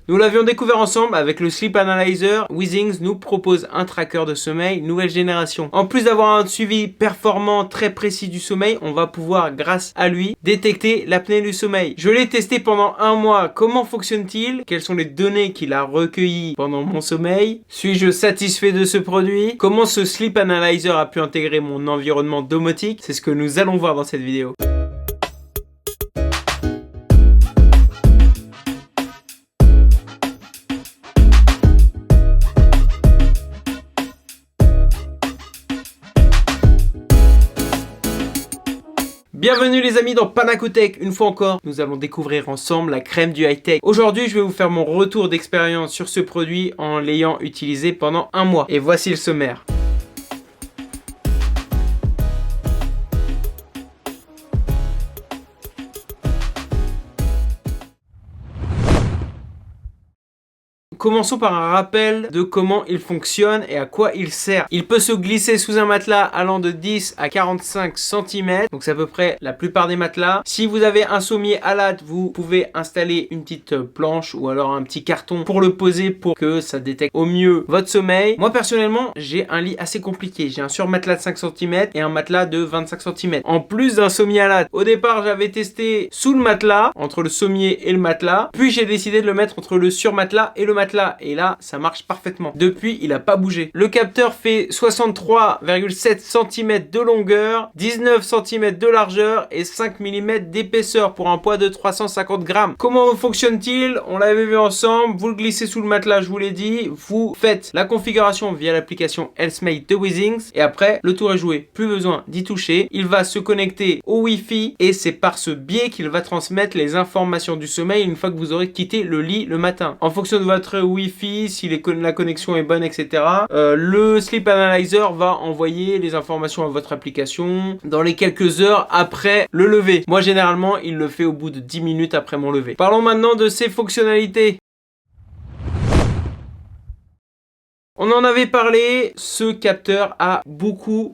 Nous l'avions découvert ensemble avec le Sleep Analyzer. Withings nous propose un tracker de sommeil nouvelle génération. En plus d'avoir un suivi performant très précis du sommeil, on va pouvoir grâce à lui détecter l'apnée du sommeil. Je l'ai testé pendant un mois. Comment fonctionne-t-il? Quelles sont les données qu'il a recueillies pendant mon sommeil? Suis-je satisfait de ce produit? Comment ce Sleep Analyzer a pu intégrer mon environnement domotique? C'est ce que nous allons voir dans cette vidéo. Bienvenue les amis dans Panacotech. Une fois encore, nous allons découvrir ensemble la crème du high-tech. Aujourd'hui, je vais vous faire mon retour d'expérience sur ce produit en l'ayant utilisé pendant un mois. Et voici le sommaire. Commençons par un rappel de comment il fonctionne et à quoi il sert. Il peut se glisser sous un matelas allant de 10 à 45 cm, donc c'est à peu près la plupart des matelas. Si vous avez un sommier à latte, vous pouvez installer une petite planche ou alors un petit carton pour le poser pour que ça détecte au mieux votre sommeil. Moi personnellement, j'ai un lit assez compliqué. J'ai un surmatelas de 5 cm et un matelas de 25 cm. En plus d'un sommier à latte. Au départ, j'avais testé sous le matelas, entre le sommier et le matelas. Puis j'ai décidé de le mettre entre le surmatelas et le matelas. Et là, ça marche parfaitement. Depuis, il n'a pas bougé. Le capteur fait 63,7 cm de longueur, 19 cm de largeur et 5 mm d'épaisseur pour un poids de 350 grammes. Comment fonctionne-t-il? On l'avait vu ensemble. Vous le glissez sous le matelas, je vous l'ai dit. Vous faites la configuration via l'application Healthmate de Withings. Et après, le tour est joué. Plus besoin d'y toucher. Il va se connecter au Wi-Fi et c'est par ce biais qu'il va transmettre les informations du sommeil une fois que vous aurez quitté le lit le matin. En fonction de votre Wi-Fi, si la connexion est bonne, etc. Le Sleep Analyzer va envoyer les informations à votre application dans les quelques heures après le lever. Moi, généralement, il le fait au bout de 10 minutes après mon lever. Parlons maintenant de ses fonctionnalités. On en avait parlé, ce capteur a beaucoup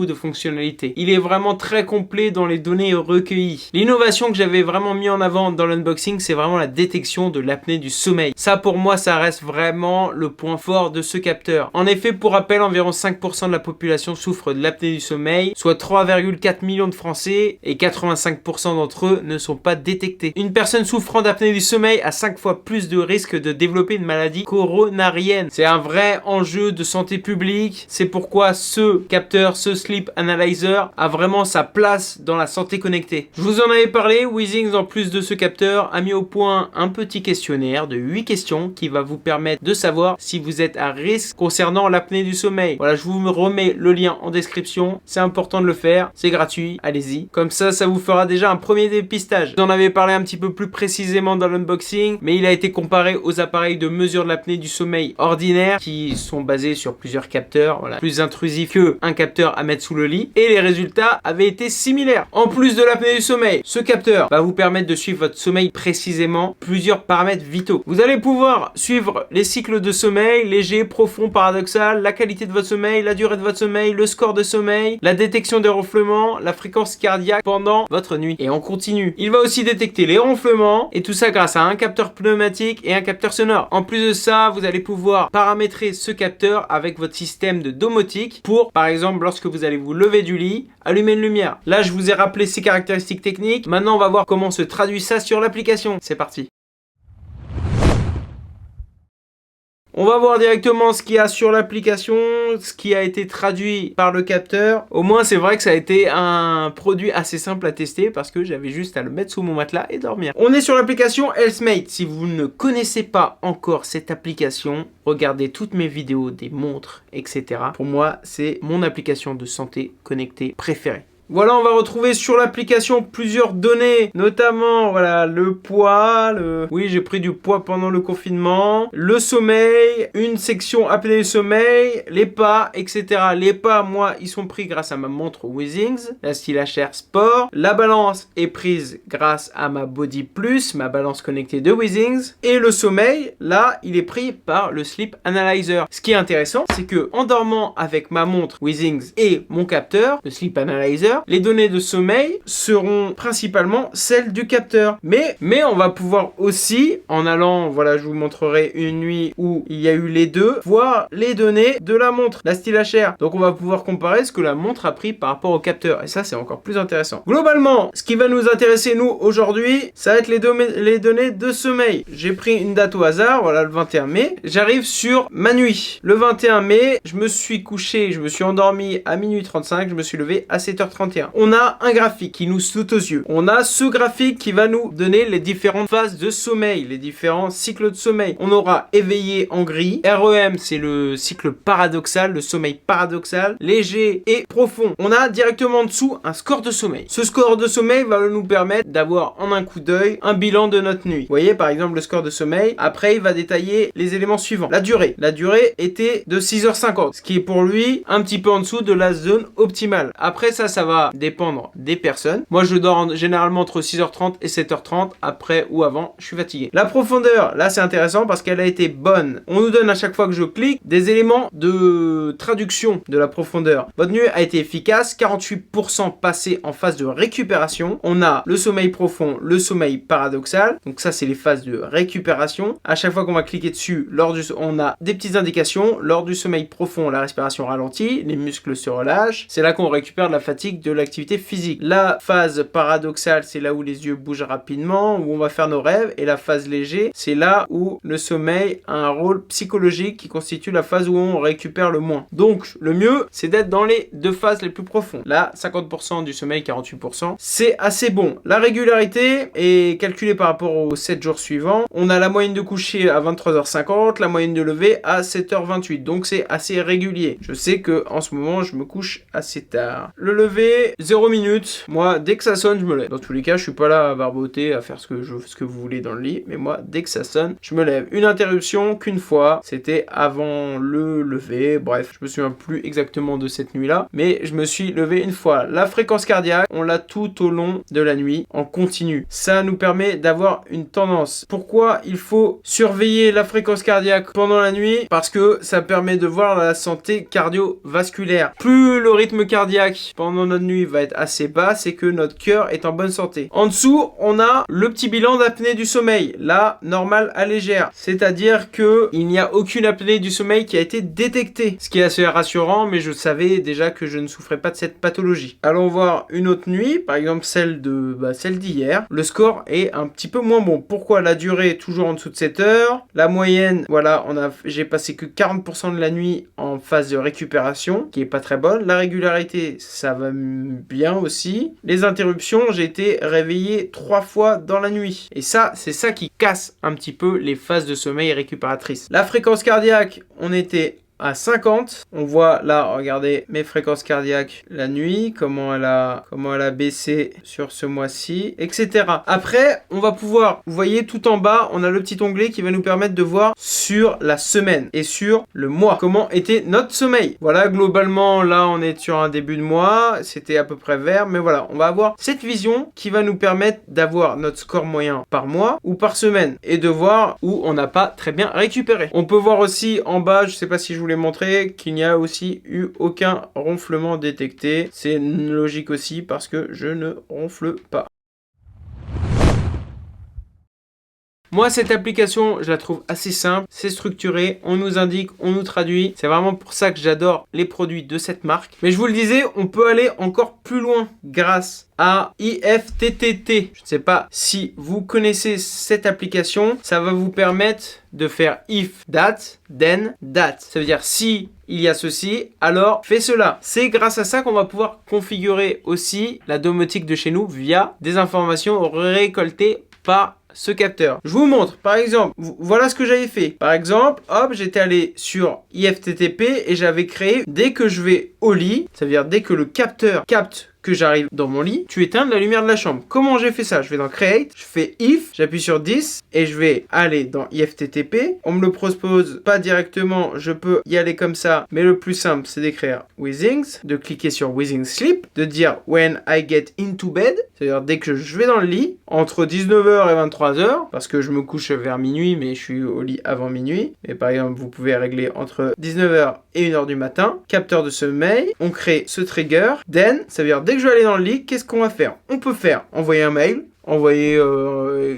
de fonctionnalités. Il est vraiment très complet dans les données recueillies. L'innovation que j'avais vraiment mis en avant dans l'unboxing, c'est vraiment la détection de l'apnée du sommeil. Ça pour moi, ça reste vraiment le point fort de ce capteur. En effet, pour rappel, environ 5% de la population souffre de l'apnée du sommeil, soit 3,4 millions de Français et 85% d'entre eux ne sont pas détectés. Une personne souffrant d'apnée du sommeil a 5 fois plus de risque de développer une maladie coronarienne. C'est un vrai enjeu de santé publique. C'est pourquoi ce capteur, ce Sleep Analyzer a vraiment sa place dans la santé connectée. Je vous en avais parlé, Withings en plus de ce capteur a mis au point un petit questionnaire de 8 questions qui va vous permettre de savoir si vous êtes à risque concernant l'apnée du sommeil. Voilà, je vous remets le lien en description. C'est important de le faire, c'est gratuit, allez-y. Comme ça vous fera déjà un premier dépistage. J'en avais parlé un petit peu plus précisément dans l'unboxing, mais il a été comparé aux appareils de mesure de l'apnée du sommeil ordinaire qui sont basés sur plusieurs capteurs, voilà, plus intrusifs qu'un capteur à mettre sous le lit, et les résultats avaient été similaires. En plus de l'apnée du sommeil, ce capteur va vous permettre de suivre votre sommeil précisément, plusieurs paramètres vitaux. Vous allez pouvoir suivre les cycles de sommeil, léger, profond, paradoxal, la qualité de votre sommeil, la durée de votre sommeil, le score de sommeil, la détection des ronflements, la fréquence cardiaque pendant votre nuit. Et on continue. Il va aussi détecter les ronflements, et tout ça grâce à un capteur pneumatique et un capteur sonore. En plus de ça, vous allez pouvoir paramétrer ce capteur avec votre système de domotique pour, par exemple, lorsque vous allez vous lever du lit, allumer une lumière. Là, je vous ai rappelé ses caractéristiques techniques. Maintenant, on va voir comment se traduit ça sur l'application. C'est parti. On va voir directement ce qu'il y a sur l'application, ce qui a été traduit par le capteur. Au moins, c'est vrai que ça a été un produit assez simple à tester parce que j'avais juste à le mettre sous mon matelas et dormir. On est sur l'application Healthmate. Si vous ne connaissez pas encore cette application, regardez toutes mes vidéos des montres, etc. Pour moi, c'est mon application de santé connectée préférée. Voilà, on va retrouver sur l'application plusieurs données, notamment voilà le poids, oui j'ai pris du poids pendant le confinement, le sommeil, une section apnée du sommeil, les pas, etc. Les pas, moi, ils sont pris grâce à ma montre Withings, la SteelHR Sport. La balance est prise grâce à ma Body Plus, ma balance connectée de Withings. Et le sommeil, là, il est pris par le Sleep Analyzer. Ce qui est intéressant, c'est que en dormant avec ma montre Withings et mon capteur, le Sleep Analyzer, capteur, les données de sommeil seront principalement celles du capteur. Mais on va pouvoir aussi, en allant, voilà, je vous montrerai une nuit où il y a eu les deux, voir les données de la montre, la Style HR. Donc on va pouvoir comparer ce que la montre a pris par rapport au capteur. Et ça, c'est encore plus intéressant. Globalement, ce qui va nous intéresser, nous, aujourd'hui, ça va être les données de sommeil. J'ai pris une date au hasard, voilà, le 21 mai. J'arrive sur ma nuit. Le 21 mai, je me suis couché, je me suis endormi à minuit 35, je me suis levé à 7h31. On a un graphique qui nous saute aux yeux. On a ce graphique qui va nous donner les différentes phases de sommeil, les différents cycles de sommeil. On aura éveillé en gris. REM, c'est le cycle paradoxal, le sommeil paradoxal, léger et profond. On a directement en dessous un score de sommeil. Ce score de sommeil va nous permettre d'avoir en un coup d'œil un bilan de notre nuit. Vous voyez par exemple le score de sommeil. Après, il va détailler les éléments suivants. La durée. La durée était de 6h50, ce qui est pour lui un petit peu en dessous de la zone optimale. Après ça va dépendre des personnes. Moi, je dors généralement entre 6h30 et 7h30. Après ou avant, je suis fatigué. La profondeur, là, c'est intéressant parce qu'elle a été bonne. On nous donne à chaque fois que je clique des éléments de traduction de la profondeur. Votre nuit a été efficace, 48% passé en phase de récupération. On a le sommeil profond, le sommeil paradoxal. Donc ça, c'est les phases de récupération. À chaque fois qu'on va cliquer dessus, on a des petites indications. Lors du sommeil profond, la respiration ralentit, les muscles se relâchent. C'est là qu'on récupère de la fatigue de l'activité physique. La phase paradoxale, c'est là où les yeux bougent rapidement, où on va faire nos rêves. Et la phase léger, c'est là où le sommeil a un rôle psychologique qui constitue la phase où on récupère le moins. Donc, le mieux, c'est d'être dans les deux phases les plus profondes. Là, 50% du sommeil, 48%, c'est assez bon. La régularité est calculée par rapport aux 7 jours suivants. On a la moyenne de coucher à 23h50, la moyenne de lever à 7h28. Donc, c'est assez régulier. Je sais que en ce moment, je me couche assez tard. Le lever, 0 minutes. Moi, dès que ça sonne, je me lève. Dans tous les cas, je suis pas là à barboter, à faire ce que vous voulez dans le lit. Mais moi, dès que ça sonne, je me lève. Une interruption qu'une fois, c'était avant le lever. Bref, je me souviens plus exactement de cette nuit-là. Mais je me suis levé une fois. La fréquence cardiaque, on l'a tout au long de la nuit, en continu. Ça nous permet d'avoir une tendance. Pourquoi il faut surveiller la fréquence cardiaque pendant la nuit? Parce que ça permet de voir la santé cardiovasculaire. Plus le rythme cardiaque pendant notre nuit va être assez bas, c'est que notre cœur est en bonne santé. En dessous, on a le petit bilan d'apnée du sommeil. Là, normale à légère. C'est-à-dire que il n'y a aucune apnée du sommeil qui a été détectée. Ce qui est assez rassurant, mais je savais déjà que je ne souffrais pas de cette pathologie. Allons voir une autre nuit, par exemple celle d'hier. Le score est un petit peu moins bon. Pourquoi? La durée est toujours en dessous de 7 heures. La moyenne, voilà, j'ai passé que 40% de la nuit en phase de récupération, qui est pas très bonne. La régularité, ça va bien aussi. Les interruptions, j'ai été réveillé 3 fois dans la nuit. Et ça, c'est ça qui casse un petit peu les phases de sommeil récupératrices. La fréquence cardiaque, on était à 50. On voit là, regardez mes fréquences cardiaques la nuit, comment elle a baissé sur ce mois-ci, etc. Après, on va pouvoir, vous voyez tout en bas, on a le petit onglet qui va nous permettre de voir sur la semaine et sur le mois comment était notre sommeil. Voilà, globalement, là, on est sur un début de mois, c'était à peu près vert, mais voilà, on va avoir cette vision qui va nous permettre d'avoir notre score moyen par mois ou par semaine et de voir où on n'a pas très bien récupéré. On peut voir aussi en bas, je sais pas si je vous montrer qu'il n'y a aussi eu aucun ronflement détecté. C'est logique aussi parce que je ne ronfle pas. Moi, cette application, je la trouve assez simple, c'est structuré, on nous indique, on nous traduit. C'est vraiment pour ça que j'adore les produits de cette marque. Mais je vous le disais, on peut aller encore plus loin grâce à IFTTT. Je ne sais pas si vous connaissez cette application. Ça va vous permettre de faire if that, then that. Ça veut dire si il y a ceci, alors fais cela. C'est grâce à ça qu'on va pouvoir configurer aussi la domotique de chez nous via des informations récoltées par ce capteur. Je vous montre, par exemple, voilà ce que j'avais fait. Par exemple, hop, j'étais allé sur IFTTT et j'avais créé, dès que je vais au lit, ça veut dire dès que le capteur capte que j'arrive dans mon lit, tu éteins la lumière de la chambre. Comment j'ai fait ça? Je vais dans Create, je fais If, j'appuie sur 10 et je vais aller dans IFTTT. On me le propose pas directement, je peux y aller comme ça, mais le plus simple c'est d'écrire Withings, de cliquer sur Withings Sleep, de dire When I get into bed, c'est-à-dire dès que je vais dans le lit, entre 19h et 23h, parce que je me couche vers minuit, mais je suis au lit avant minuit. Et par exemple, vous pouvez régler entre 19h et 1h du matin, capteur de sommeil, on crée ce trigger, then, ça veut dire dès que je vais aller dans le lit, qu'est-ce qu'on va faire? On peut faire envoyer un mail,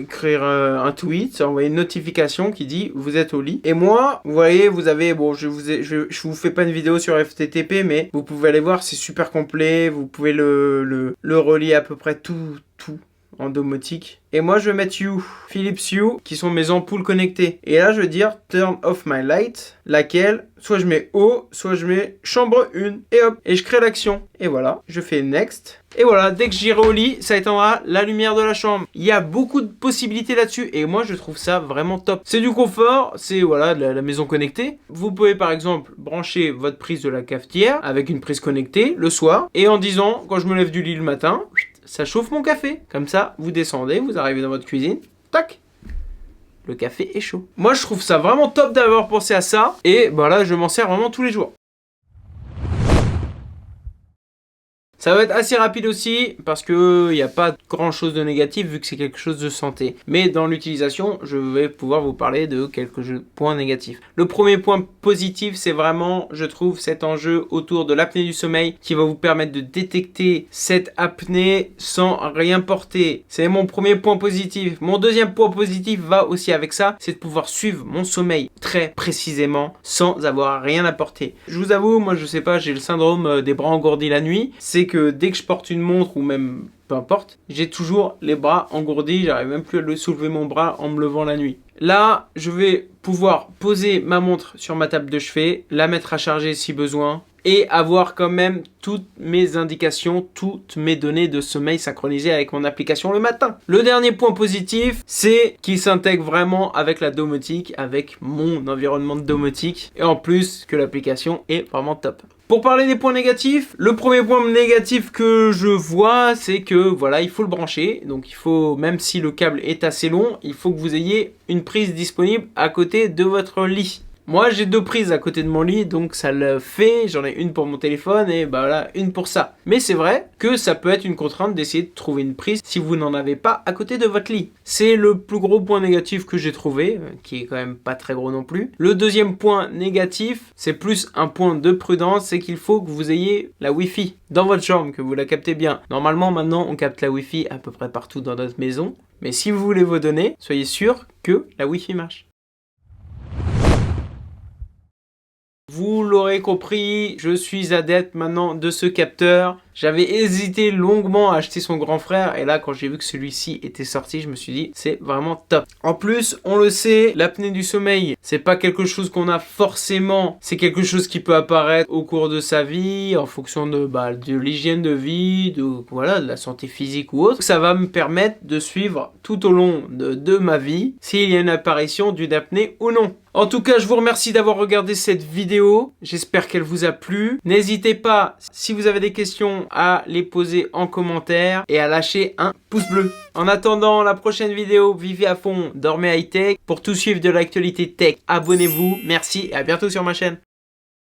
écrire un tweet, envoyer une notification qui dit vous êtes au lit. Et moi, vous voyez, vous avez, bon, je vous fais pas une vidéo sur FTTP, mais vous pouvez aller voir, c'est super complet. Vous pouvez le relier à peu près tout en domotique. Et moi, je vais mettre Hue, Philips Hue, qui sont mes ampoules connectées. Et là, je vais dire Turn off my light, laquelle, soit je mets haut, soit je mets chambre 1. Et hop, et je crée l'action. Et voilà, je fais Next. Et voilà, dès que j'irai au lit, ça éteindra la lumière de la chambre. Il y a beaucoup de possibilités là-dessus. Et moi, je trouve ça vraiment top. C'est du confort, c'est voilà, la maison connectée. Vous pouvez par exemple brancher votre prise de la cafetière avec une prise connectée le soir. Et en disant, quand je me lève du lit le matin, ça chauffe mon café. Comme ça, vous descendez, vous arrivez dans votre cuisine, tac, le café est chaud. Moi, je trouve ça vraiment top d'avoir pensé à ça. Et bah là, je m'en sers vraiment tous les jours. Ça va être assez rapide aussi parce que il n'y a pas grand chose de négatif vu que c'est quelque chose de santé. Mais dans l'utilisation, je vais pouvoir vous parler de quelques points négatifs. Le premier point positif, c'est vraiment, je trouve, cet enjeu autour de l'apnée du sommeil qui va vous permettre de détecter cette apnée sans rien porter. C'est mon premier point positif. Mon deuxième point positif va aussi avec ça, c'est de pouvoir suivre mon sommeil très précisément sans avoir rien à porter. Je vous avoue, moi je sais pas, j'ai le syndrome des bras engourdis la nuit. C'est que dès que je porte une montre ou même peu importe, j'ai toujours les bras engourdis, j'arrive même plus à soulever mon bras en me levant la nuit. Là, je vais pouvoir poser ma montre sur ma table de chevet, la mettre à charger si besoin et avoir quand même toutes mes indications, toutes mes données de sommeil synchronisées avec mon application le matin. Le dernier point positif, c'est qu'il s'intègre vraiment avec la domotique, avec mon environnement de domotique et en plus que l'application est vraiment top. Pour parler des points négatifs, le premier point négatif que je vois, c'est que voilà, il faut le brancher. Donc il faut, même si le câble est assez long, il faut que vous ayez une prise disponible à côté de votre lit. Moi, j'ai deux prises à côté de mon lit, donc ça le fait. J'en ai une pour mon téléphone et bah voilà, une pour ça. Mais c'est vrai que ça peut être une contrainte d'essayer de trouver une prise si vous n'en avez pas à côté de votre lit. C'est le plus gros point négatif que j'ai trouvé, qui est quand même pas très gros non plus. Le deuxième point négatif, c'est plus un point de prudence, c'est qu'il faut que vous ayez la Wi-Fi dans votre chambre, que vous la captez bien. Normalement, maintenant, on capte la Wi-Fi à peu près partout dans notre maison. Mais si vous voulez vos données, soyez sûr que la Wi-Fi marche. Vous l'aurez compris, je suis adepte maintenant de ce capteur. J'avais hésité longuement à acheter son grand frère et là quand j'ai vu que celui-ci était sorti, je me suis dit c'est vraiment top. En plus, on le sait, l'apnée du sommeil, c'est pas quelque chose qu'on a forcément, c'est quelque chose qui peut apparaître au cours de sa vie en fonction de l'hygiène de vie, de la santé physique ou autre. Ça va me permettre de suivre tout au long de ma vie s'il y a une apparition d'une apnée ou non. En tout cas, je vous remercie d'avoir regardé cette vidéo. J'espère qu'elle vous a plu. N'hésitez pas, si vous avez des questions, à les poser en commentaire et à lâcher un pouce bleu. En attendant la prochaine vidéo, vivez à fond, dormez high-tech. Pour tout suivre de l'actualité tech, abonnez-vous. Merci et à bientôt sur ma chaîne.